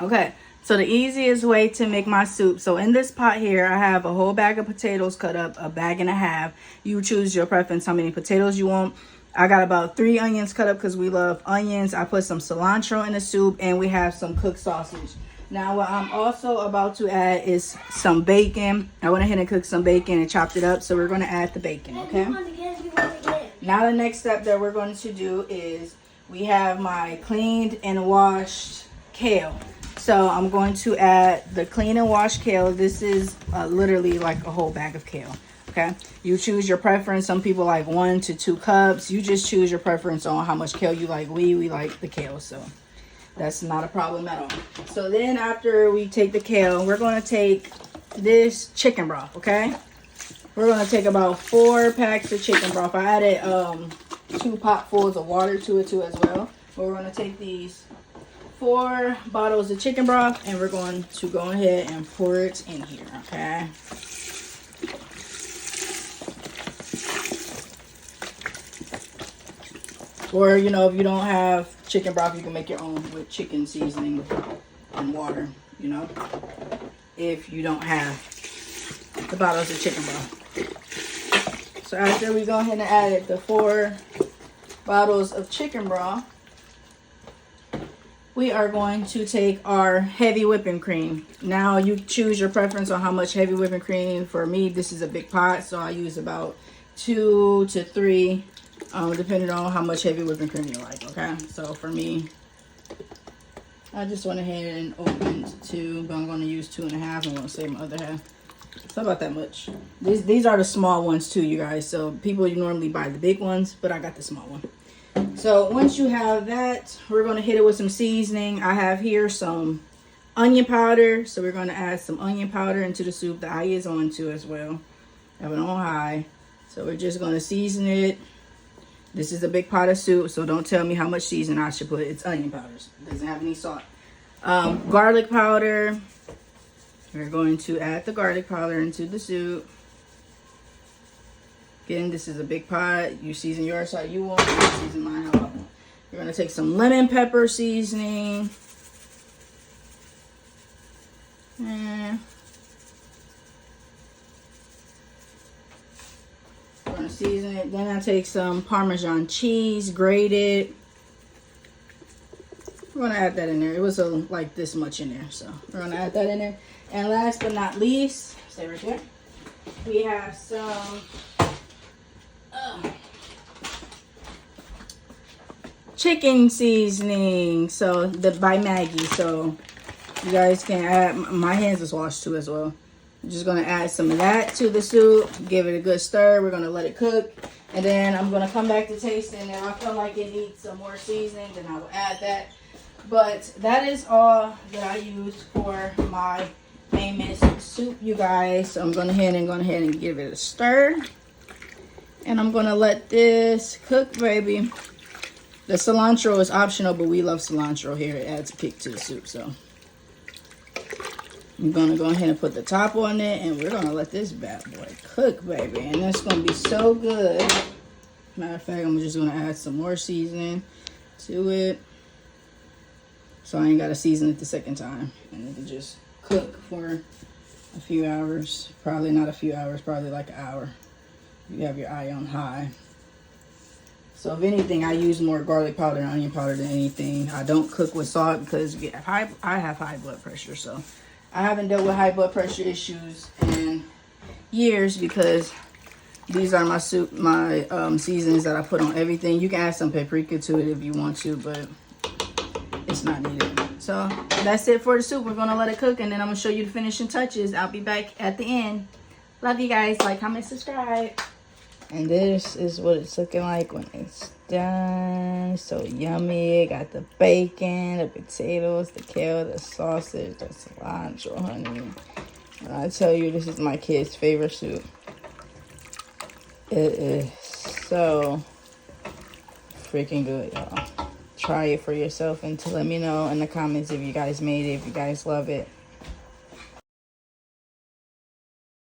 Okay, so the easiest way to make my soup. So in this pot here, I have a whole bag of potatoes cut up, a bag and a half. You choose your preference, how many potatoes you want. I got about 3 onions cut up because we love onions. I put some cilantro in the soup, and we have some cooked sausage. Now what I'm also about to add is some bacon. I went ahead and cooked some bacon and chopped it up. So we're going to add the bacon, okay? Now the next step that we're going to do is we have my cleaned and washed kale. So I'm going to add the clean and washed kale. This is literally like a whole bag of kale. Okay, you choose your preference. Some people like 1 to 2 cups. You just choose your preference on how much kale you like. We like the kale, so that's not a problem at all. So then after we take the kale, we're going to take this chicken broth, okay? We're going to take about 4 packs of chicken broth. I added 2 potfuls of water to it too as well. But we're going to take these 4 bottles of chicken broth and we're going to go ahead and pour it in here, okay? Or, you know, if you don't have chicken broth, you can make your own with chicken seasoning and water, you know, if you don't have the bottles of chicken broth. So after we go ahead and add the 4 bottles of chicken broth, we are going to take our heavy whipping cream. Now you choose your preference on how much heavy whipping cream. For me, this is a big pot, so I use about 2 to 3, depending on how much heavy whipping cream you like, okay? So for me, I just went ahead and opened 2, but I'm going to use 2.5. I'm going to save my other half. It's not about that much. These are the small ones too, you guys. So people, you normally buy the big ones, but I got the small one. So once you have that, we're going to hit it with some seasoning. I have here some onion powder. So we're going to add some onion powder into the soup. The eye is on too as well. Have it on high. So we're just going to season it. This is a big pot of soup, so don't tell me how much seasoning I should put. It's onion powder. It doesn't have any salt. Garlic powder. We're going to add the garlic powder into the soup. Again, this is a big pot. You season yours how you want. You season mine how I want. You're going to take some lemon pepper seasoning. And we're going to season it. Then I take some Parmesan cheese, grated. We're going to add that in there. It was like this much in there. So we're going to add that in there. And last but not least, stay right there. We have some chicken seasoning. So by Maggie. So you guys can add. My hands is washed too as well. I'm just going to add some of that to the soup. Give it a good stir. We're going to let it cook. And then I'm going to come back to taste it. And if I feel like it needs some more seasoning, then I will add that. But that is all that I use for my famous soup, you guys. So I'm going ahead and give it a stir. And I'm going to let this cook, baby. The cilantro is optional, but we love cilantro here. It adds a kick to the soup, so I'm going to go ahead and put the top on it, and we're going to let this bad boy cook, baby. And it's going to be so good. Matter of fact, I'm just going to add some more seasoning to it, so I ain't got to season it the second time. And it can just cook for a few hours. Probably not a few hours, probably like an hour. You have your eye on high. So if anything, I use more garlic powder and onion powder than anything. I don't cook with salt because I have high blood pressure. So I haven't dealt with high blood pressure issues in years because these are my soup, my seasonings that I put on everything. You can add some paprika to it if you want to, but it's not needed. So that's it for the soup. We're going to let it cook, and then I'm going to show you the finishing touches. I'll be back at the end. Love you guys. Like, comment, subscribe. And this is what it's looking like when it's done. So yummy. Got the bacon, the potatoes, the kale, the sausage, the cilantro, honey. And I tell you, this is my kid's favorite soup. It is so freaking good, y'all. Try it for yourself and to let me know in the comments if you guys made it, if you guys love it.